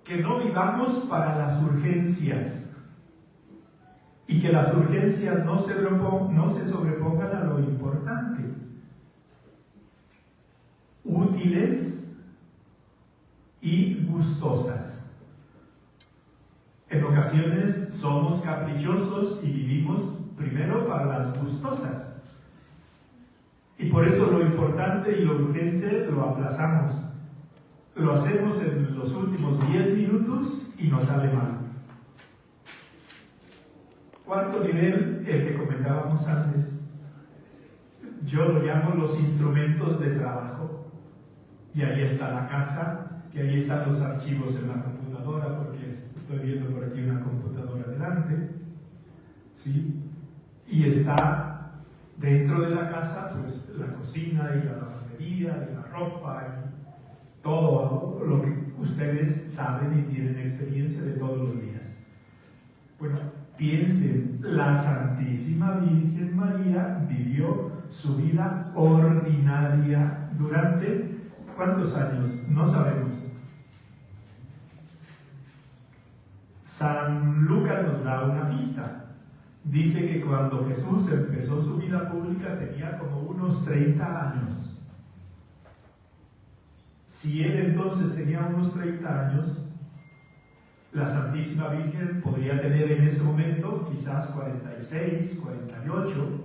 que no vivamos para las urgencias y que las urgencias no se sobrepongan a lo importante. Útiles y gustosas. En ocasiones somos caprichosos y vivimos primero para las gustosas. Y por eso lo importante y lo urgente lo aplazamos. Lo hacemos en los últimos 10 minutos y nos sale mal. Cuarto nivel, el que comentábamos antes. Yo lo llamo los instrumentos de trabajo. Y ahí está la casa, y ahí están los archivos en la computadora, porque estoy viendo por aquí una computadora delante. ¿Sí? Y está dentro de la casa, pues la cocina y la lavandería y la ropa y todo lo que ustedes saben y tienen experiencia de todos los días. Bueno, piensen, la Santísima Virgen María vivió su vida ordinaria durante ¿cuántos años? No sabemos. San Lucas nos da una pista. Dice que cuando Jesús empezó su vida pública tenía como unos 30 años. Si él entonces tenía unos 30 años, la Santísima Virgen podría tener en ese momento quizás 46, 48.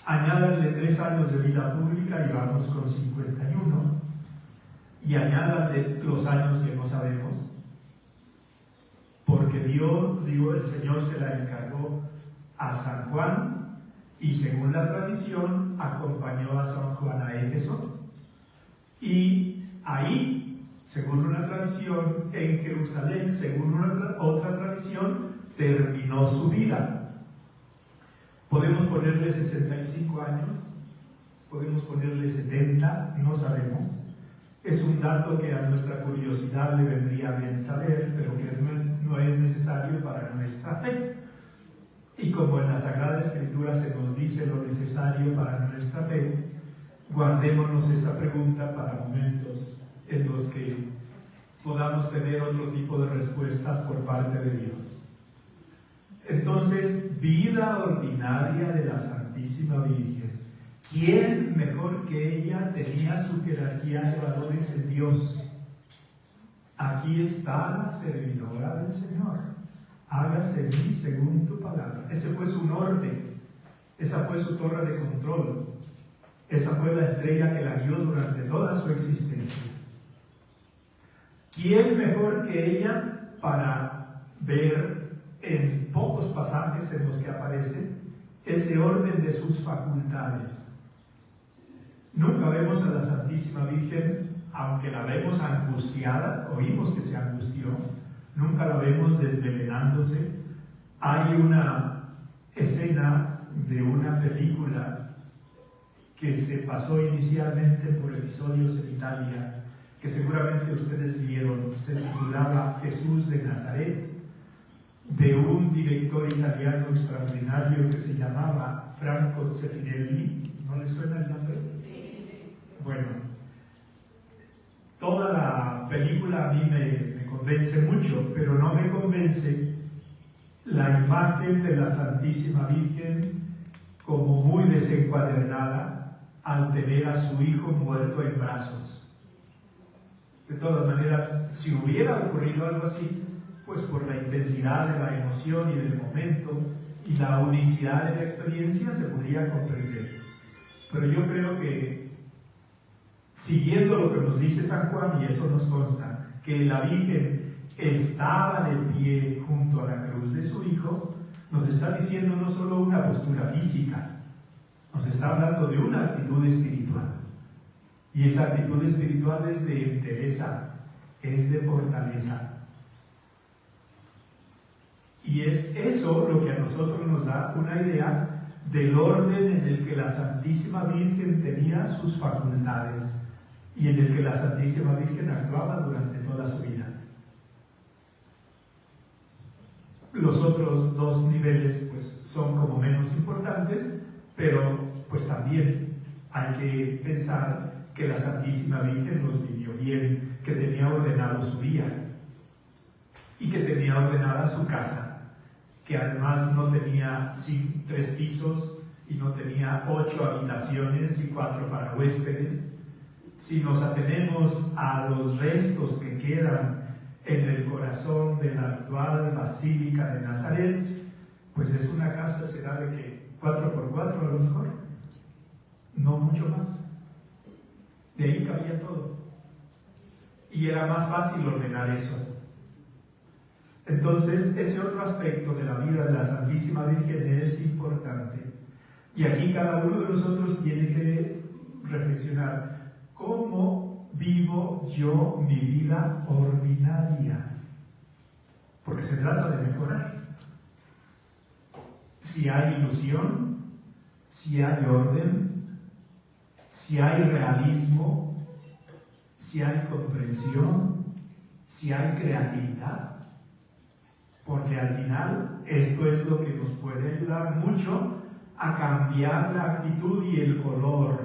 Añádanle 3 años de vida pública y vamos con 51. Y añádanle los años que no sabemos. Porque Dios, el Señor se la encargó a San Juan y según la tradición acompañó a San Juan a Éfeso y ahí, según una tradición, en Jerusalén, según otra tradición, terminó su vida. Podemos ponerle 65 años, podemos ponerle 70, no sabemos. Es un dato que a nuestra curiosidad le vendría bien saber, pero que no es necesario para nuestra fe. Y como en la Sagrada Escritura se nos dice lo necesario para nuestra fe, guardémonos esa pregunta para momentos en los que podamos tener otro tipo de respuestas por parte de Dios. Entonces, vida ordinaria de la Santísima Virgen. ¿Quién mejor que ella tenía su jerarquía de valores en Dios? Aquí está la servidora del Señor. Hágase en mí según tu palabra. Ese fue su norte. Esa fue su torre de control. Esa fue la estrella que la guió durante toda su existencia. ¿Quién mejor que ella para ver en pocos pasajes en los que aparece ese orden de sus facultades? Nunca vemos a la Santísima Virgen, aunque la vemos angustiada, oímos que se angustió, nunca la vemos desvelenándose. Hay una escena de una película que se pasó inicialmente por episodios en Italia, que seguramente ustedes vieron, se titulaba Jesús de Nazaret, de un director italiano extraordinario que se llamaba Franco Zeffirelli. ¿No le suena el nombre? Sí. Bueno, toda la película a mí me convence mucho, pero no me convence la imagen de la Santísima Virgen como muy desencuadernada al tener a su hijo muerto en brazos. De todas maneras, si hubiera ocurrido algo así, pues por la intensidad de la emoción y del momento y la unicidad de la experiencia se podría comprender. Pero yo creo que, siguiendo lo que nos dice San Juan, y eso nos consta, que la Virgen estaba de pie junto a la cruz de su Hijo, nos está diciendo no solo una postura física, nos está hablando de una actitud espiritual. Y esa actitud espiritual es de entereza, es de fortaleza. Y es eso lo que a nosotros nos da una idea del orden en el que la Santísima Virgen tenía sus facultades y en el que la Santísima Virgen actuaba durante toda su vida. Los otros dos niveles pues son como menos importantes, pero pues también hay que pensar que la Santísima Virgen los vivió bien, que tenía ordenado su día y que tenía ordenada su casa, que además no tenía 3 pisos y no tenía 8 habitaciones y 4 para huéspedes. Si nos atenemos a los restos que quedan en el corazón de la actual Basílica de Nazaret, pues es una casa, será de que 4x4 a lo mejor, no mucho más. De ahí cabía todo. Y era más fácil ordenar eso. Entonces, ese otro aspecto de la vida de la Santísima Virgen es importante. Y aquí cada uno de nosotros tiene que reflexionar: ¿cómo vivo yo mi vida ordinaria? Porque se trata de mejorar. Si hay ilusión, si hay orden, si hay realismo, si hay comprensión, si hay creatividad, porque al final esto es lo que nos puede ayudar mucho a cambiar la actitud y el color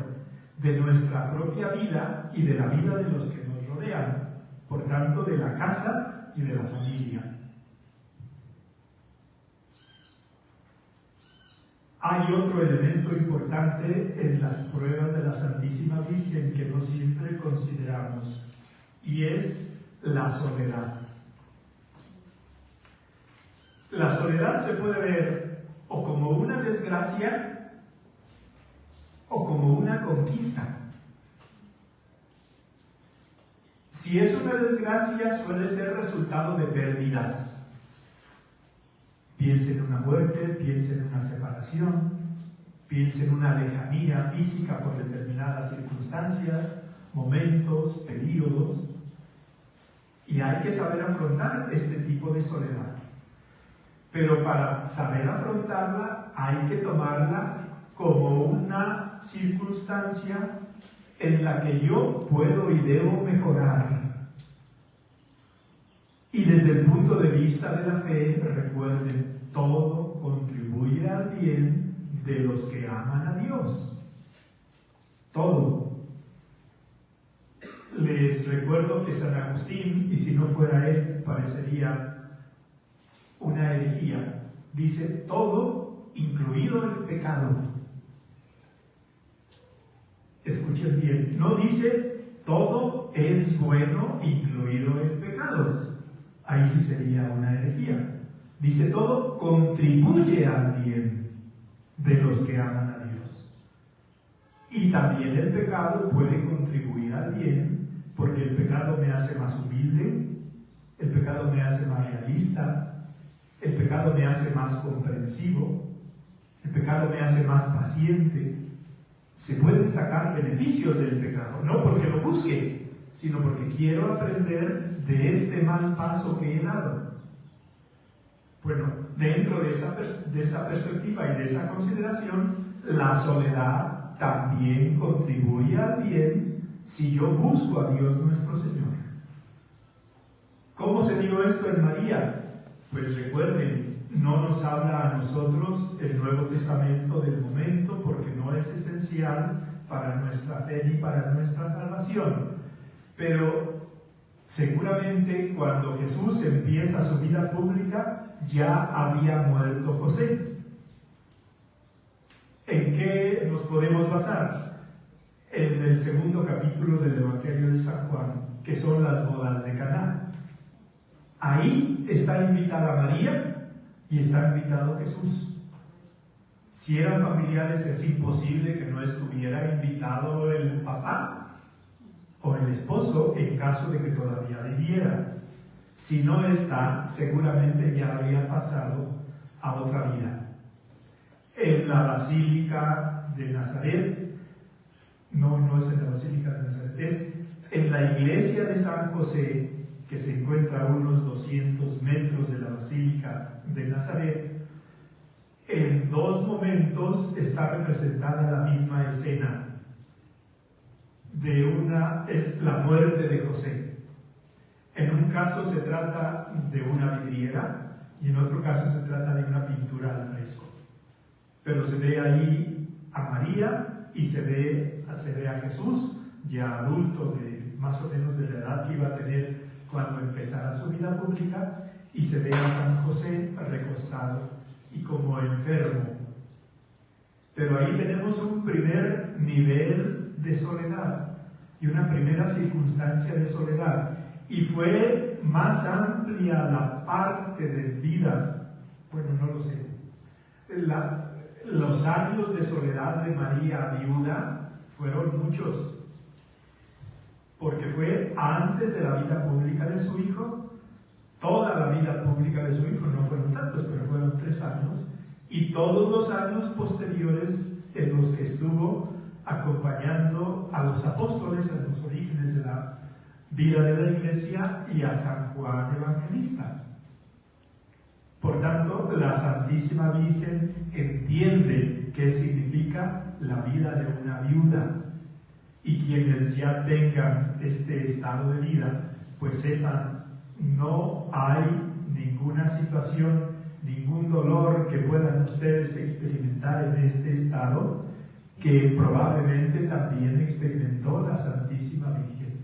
de nuestra propia vida y de la vida de los que nos rodean, por tanto de la casa y de la familia. Hay otro elemento importante en las pruebas de la Santísima Virgen que no siempre consideramos, y es la soledad. La soledad se puede ver o como una desgracia o como una conquista. Si es una desgracia, suele ser resultado de pérdidas. Piense en una muerte, piense en una separación, piense en una lejanía física por determinadas circunstancias, momentos, periodos. Y hay que saber afrontar este tipo de soledad. Pero para saber afrontarla hay que tomarla como una circunstancia en la que yo puedo y debo mejorar. Y desde el punto de vista de la fe, recuerden, todo contribuye al bien de los que aman a Dios. Todo. Les recuerdo que San Agustín, y si no fuera él, parecería una herejía, dice todo, incluido el pecado. Escuchen bien, no dice todo es bueno, incluido el pecado. Ahí sí sería una herejía. Dice todo contribuye al bien de los que aman a Dios. Y también el pecado puede contribuir al bien, porque el pecado me hace más humilde, el pecado me hace más realista, el pecado me hace más comprensivo, el pecado me hace más paciente. Se pueden sacar beneficios del pecado, no porque lo busque, sino porque quiero aprender de este mal paso que he dado. Bueno, dentro de esa perspectiva y de esa consideración, la soledad también contribuye al bien si yo busco a Dios nuestro Señor. ¿Cómo se dio esto en María? Pues recuerden, no nos habla a nosotros el Nuevo Testamento del momento porque no es esencial para nuestra fe ni para nuestra salvación. Pero seguramente cuando Jesús empieza su vida pública ya había muerto José. ¿En qué nos podemos basar? En el segundo capítulo del Evangelio de San Juan, que son las bodas de Caná. Ahí está invitada María y está invitado Jesús. Si eran familiares, es imposible que no estuviera invitado el papá o el esposo en caso de que todavía viviera. Si no está, seguramente ya habría pasado a otra vida. En la Basílica de Nazaret, no es en la Basílica de Nazaret, es en la iglesia de San José, que se encuentra a unos 200 metros de la Basílica de Nazaret, en dos momentos está representada la misma escena. Es la muerte de José. En un caso se trata de una vidriera y en otro caso se trata de una pintura al fresco. Pero se ve ahí a María y se ve a Jesús, ya adulto, más o menos de la edad que iba a tener cuando empezara su vida pública, y se ve a San José recostado y como enfermo. Pero ahí tenemos un primer nivel de soledad y una primera circunstancia de soledad. Y fue más amplia la parte de vida, bueno, no lo sé, los años de soledad de María viuda fueron muchos, porque fue antes de la vida pública de su hijo, toda la vida pública de su hijo, no fueron tantos, pero fueron 3 años, y todos los años posteriores en los que estuvo acompañando a los apóstoles en los orígenes de la vida de la Iglesia y a San Juan Evangelista. Por tanto, la Santísima Virgen entiende qué significa la vida de una viuda, y quienes ya tengan este estado de vida, pues sepan, no hay ninguna situación, ningún dolor que puedan ustedes experimentar en este estado que probablemente también experimentó la Santísima Virgen.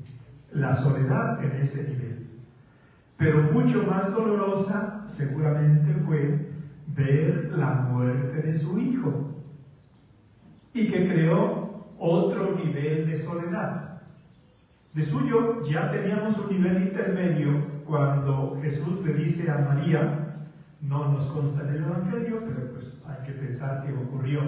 La soledad en ese nivel. Pero mucho más dolorosa seguramente fue ver la muerte de su hijo, y que creó otro nivel de soledad. De suyo ya teníamos un nivel intermedio cuando Jesús le dice a María, no nos consta en el Evangelio, pero pues hay que pensar que ocurrió: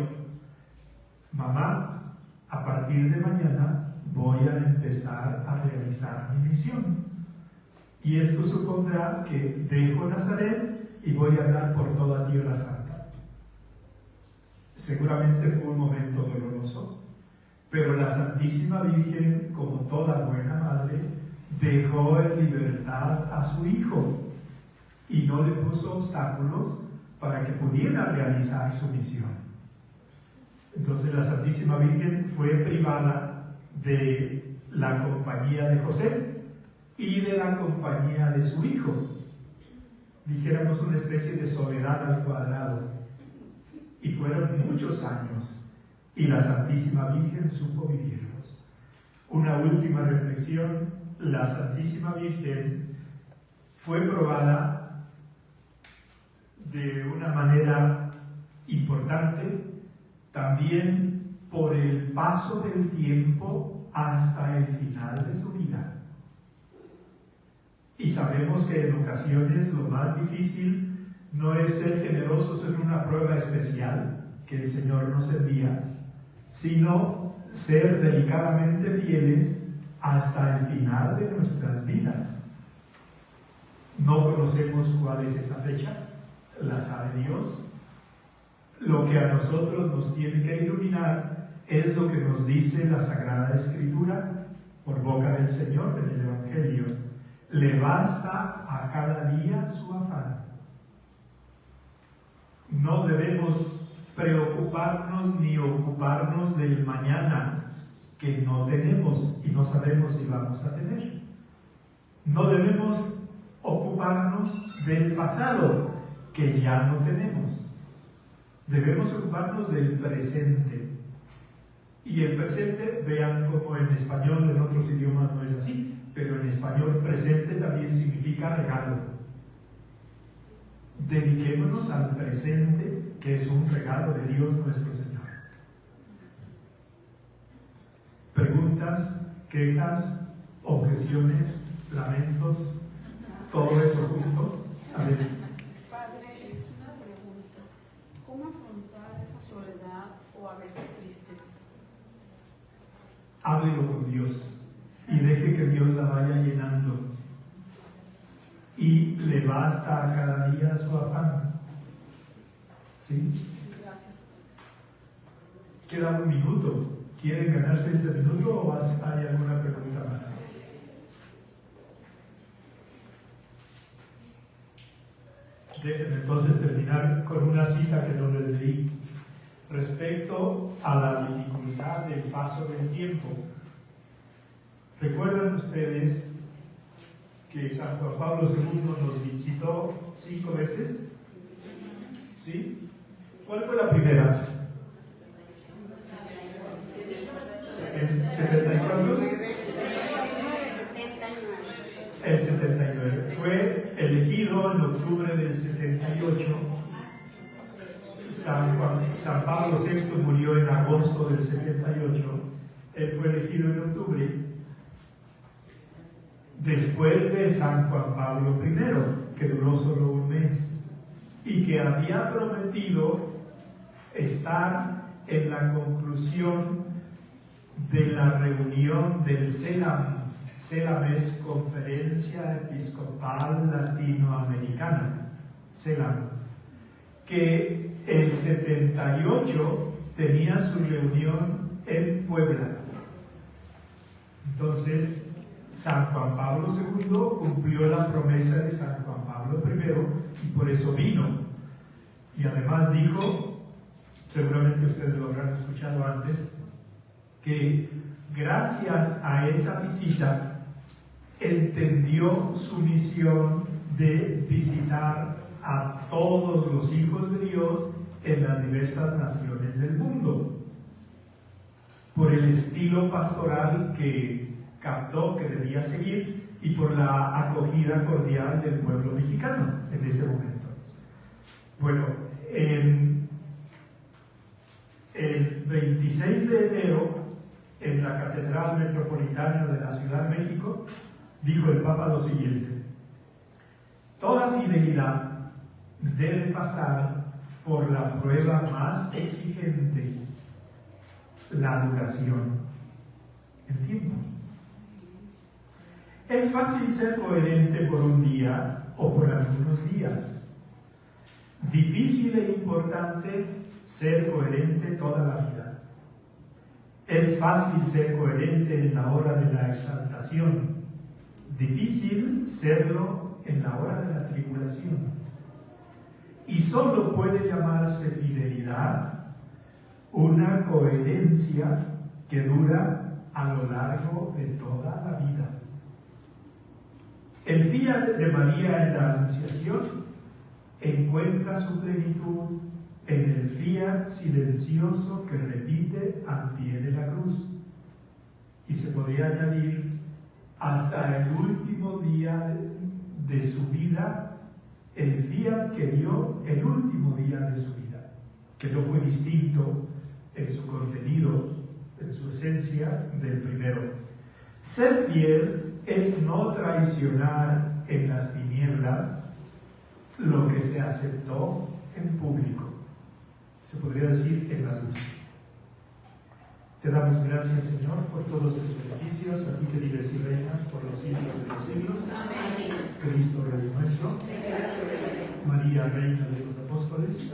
mamá, a partir de mañana voy a empezar a realizar mi misión. Y esto supondrá que dejo Nazaret y voy a andar por toda Tierra Santa. Seguramente fue un momento doloroso, pero la Santísima Virgen, como toda buena madre, dejó en libertad a su hijo y no le puso obstáculos para que pudiera realizar su misión. Entonces la Santísima Virgen fue privada de la compañía de José y de la compañía de su hijo. Dijéramos una especie de soledad al cuadrado. Y fueron muchos años, y la Santísima Virgen supo vivirlos. Una última reflexión: la Santísima Virgen fue probada de una manera importante también por el paso del tiempo hasta el final de su vida. Y sabemos que en ocasiones lo más difícil no es ser generosos en una prueba especial que el Señor nos envía, sino ser delicadamente fieles hasta el final de nuestras vidas. No conocemos cuál es esa fecha, la sabe Dios. Lo que a nosotros nos tiene que iluminar es lo que nos dice la Sagrada Escritura por boca del Señor en el Evangelio: le basta a cada día su afán. No debemos preocuparnos ni ocuparnos del mañana, que no tenemos y no sabemos si vamos a tener. No debemos ocuparnos del pasado, que ya no tenemos. Debemos ocuparnos del presente. Y el presente, vean cómo en español, en otros idiomas no es así, pero en español presente también significa regalo. Dediquémonos al presente, que es un regalo de Dios nuestro Señor. Preguntas, quejas, objeciones, lamentos, todo eso junto. A ver. Padre, es una pregunta. ¿Cómo afrontar esa soledad o a veces tristeza? Háblelo con Dios y deje que Dios la vaya llenando. Y le basta a cada día su afán. ¿Sí? Gracias. Queda un minuto. ¿Quieren ganarse ese minuto o hay alguna pregunta más? Déjenme entonces terminar con una cita que no les leí. Respecto a la dificultad del paso del tiempo, ¿recuerdan ustedes que San Juan Pablo II nos visitó 5 veces? ¿Sí? ¿Cuál fue la primera? ¿En 74? El 79. Fue elegido en octubre del 78. San Pablo VI murió en agosto del 78. Él fue elegido en octubre, después de San Juan Pablo I, que duró solo un mes, y que había prometido estar en la conclusión de la reunión del CELAM. CELAM es Conferencia Episcopal Latinoamericana, CELAM, que el 78 tenía su reunión en Puebla. Entonces, San Juan Pablo II cumplió la promesa de San Juan Pablo I y por eso vino. Y además dijo, seguramente ustedes lo habrán escuchado antes, que gracias a esa visita entendió su misión de visitar a todos los hijos de Dios en las diversas naciones del mundo, por el estilo pastoral que captó que debía seguir y por la acogida cordial del pueblo mexicano en ese momento. Bueno, el 26 de enero, en la Catedral Metropolitana de la Ciudad de México, dijo el Papa lo siguiente: toda fidelidad debe pasar por la prueba más exigente, la duración, el tiempo. Es fácil ser coherente por un día o por algunos días. Difícil e importante ser coherente toda la vida. Es fácil ser coherente en la hora de la exaltación. Difícil serlo en la hora de la tribulación. Y solo puede llamarse fidelidad una coherencia que dura a lo largo de toda la vida. El fiat de María en la Anunciación encuentra su plenitud en el fiat silencioso que repite al pie de la cruz. Y se podría añadir hasta el último día de su vida, el fiat que dio el último día de su vida, que no fue distinto en su contenido, en su esencia, del primero. Ser fiel es no traicionar en las tinieblas lo que se aceptó en público. Se podría decir en la luz. Te damos gracias, Señor, por todos tus beneficios, a ti que vives y reinas por los siglos de los siglos. Amén. Cristo Rey nuestro. María, Reina de los Apóstoles.